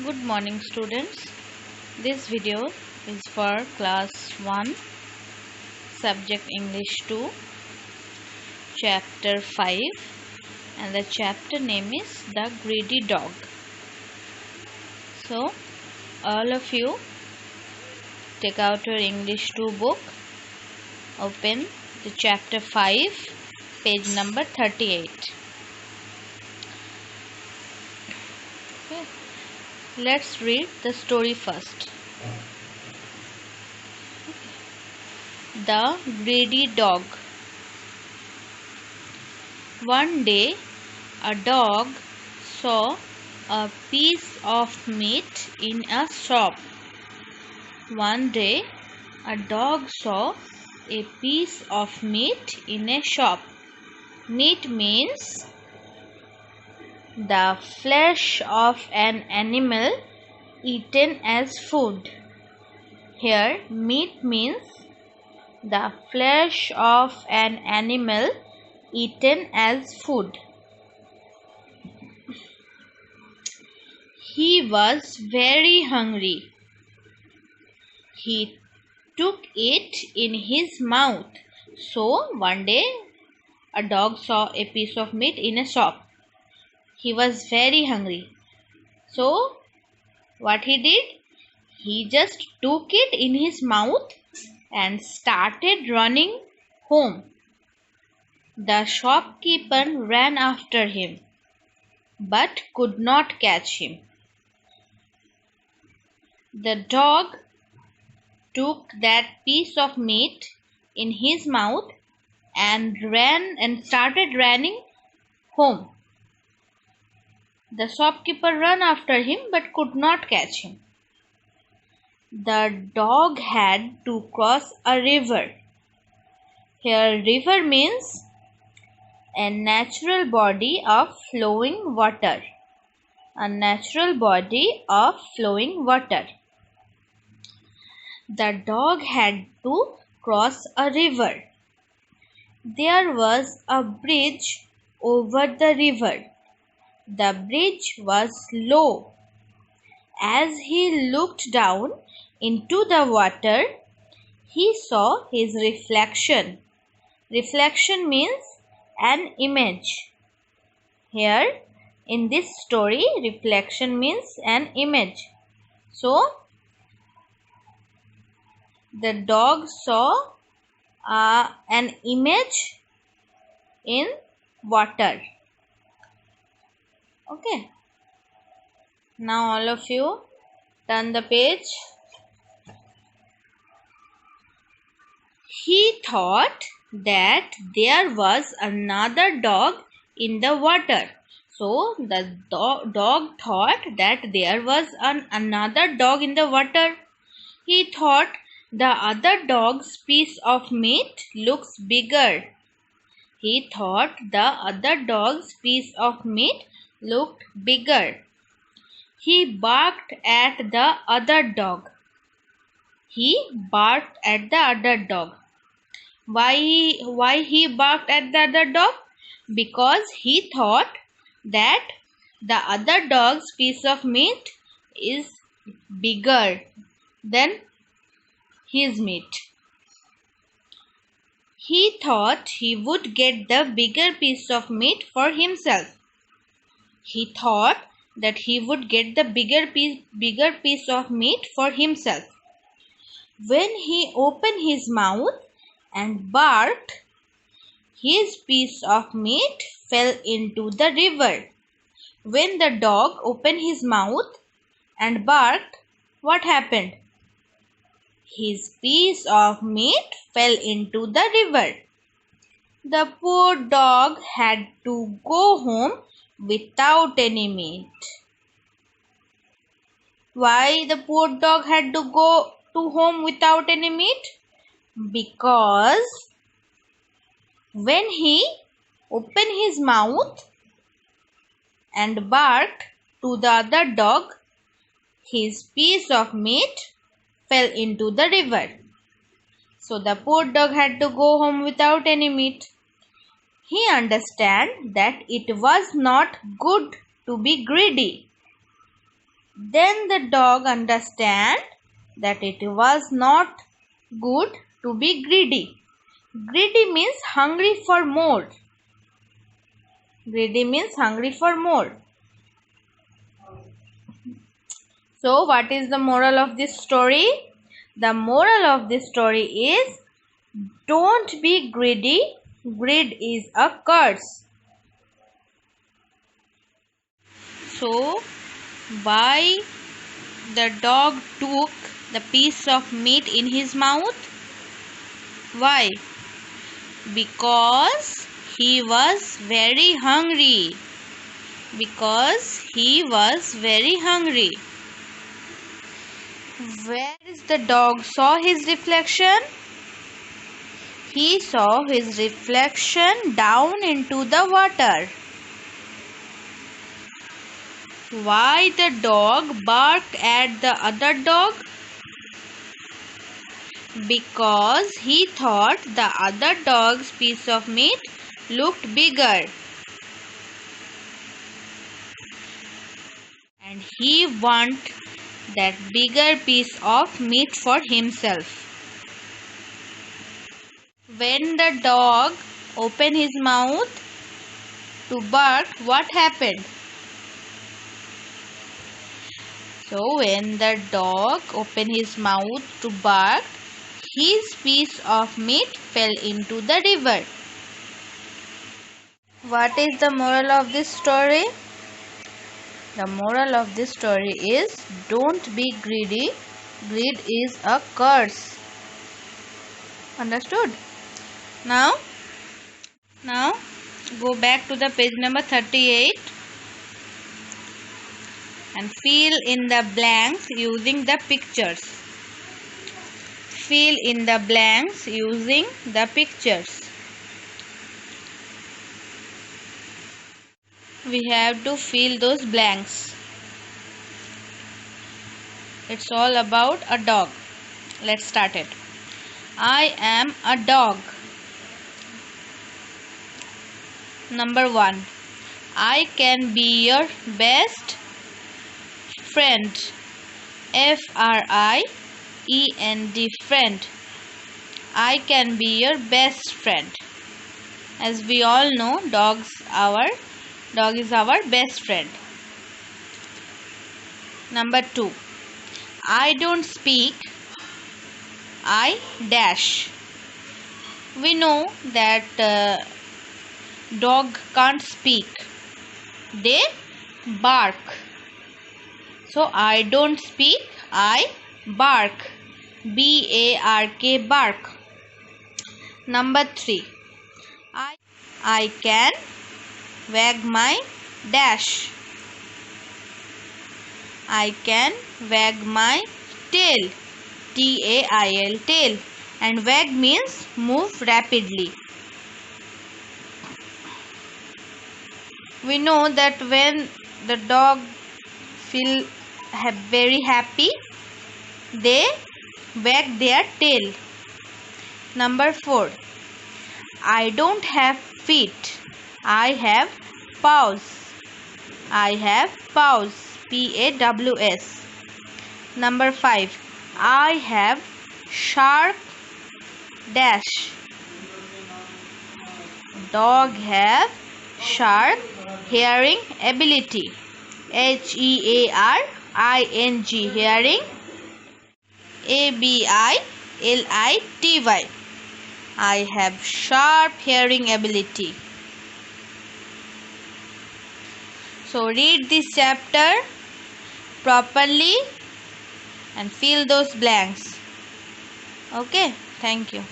Good morning students. This video is for class 1 subject English 2 chapter 5 and the chapter name is The Greedy Dog. So all of you take out your English 2 book, open the chapter 5 page number 38. Okay. Let's read the story first. The Greedy Dog. One day, a dog saw a piece of meat in a shop. One day, a dog saw a piece of meat in a shop. Meat means the flesh of an animal eaten as food. Here, meat means the flesh of an animal eaten as food. He was very hungry. He took it in his mouth. So, one day, a dog saw a piece of meat in a shop. He was very hungry. So, what he did? He just took it in his mouth and started running home. The shopkeeper ran after him, but could not catch him. The dog took that piece of meat in his mouth and started running home. The shopkeeper ran after him but could not catch him. The dog had to cross a river. Here, river means a natural body of flowing water. A natural body of flowing water. The dog had to cross a river. There was a bridge over the river. The bridge was low. As he looked down into the water, he saw his reflection. Reflection means an image. Here, in this story, reflection means an image. So, the dog saw an image in water. Okay. Now all of you turn the page. He thought that there was another dog in the water. So the dog thought that there was another dog in the water. He thought the other dog's piece of meat looks bigger. He thought the other dog's piece of meat looked bigger. He barked at the other dog. He barked at the other dog. Why he barked at the other dog? Because he thought that the other dog's piece of meat is bigger than his meat. He thought he would get the bigger piece of meat for himself. He thought that he would get the bigger piece of meat for himself. When he opened his mouth and barked, his piece of meat fell into the river. When the dog opened his mouth and barked, what happened? His piece of meat fell into the river. The poor dog had to go home without any meat. Why the poor dog had to go to home without any meat? Because when he opened his mouth and barked to the other dog, his piece of meat fell into the river. So the poor dog had to go home without any meat. He understood that it was not good to be greedy. Then the dog understand that it was not good to be greedy. Greedy means hungry for more. Greedy means hungry for more. So, what is the moral of this story? The moral of this story is don't be greedy. Greed is a curse. So, why the dog took the piece of meat in his mouth? Why? Because he was very hungry. Because he was very hungry. Where is the dog saw his reflection? He saw his reflection down into the water. Why the dog barked at the other dog? Because he thought the other dog's piece of meat looked bigger. And he wanted that bigger piece of meat for himself. When the dog opened his mouth to bark, what happened? So when the dog opened his mouth to bark, his piece of meat fell into the river. What is the moral of this story? The moral of this story is don't be greedy. Greed is a curse. Understood? Now go back to the page number 38 and fill in the blanks using the pictures. Fill in the blanks using the pictures. We have to fill those blanks. It's all about a dog. Let's start it. I am a dog. Number 1. I can be your best friend. Friend, friend. I can be your best friend. As we all know, dog is our best friend. Number 2. I don't speak. I dash. We know that dog can't speak. They bark. So I don't speak. I bark. B-A-R-K, bark. Number 3. I can wag my dash. I can wag my tail. T-A-I-L, tail. And wag means move rapidly. We know that when the dog feel very happy, they wag their tail. Number 4. I don't have feet. I have paws. I have paws. P-A-W-S. Number 5. I have sharp dash. Dog have sharp hearing ability. Hearing, hearing. Ability. I have sharp hearing ability. So read this chapter properly and fill those blanks. Okay, thank you.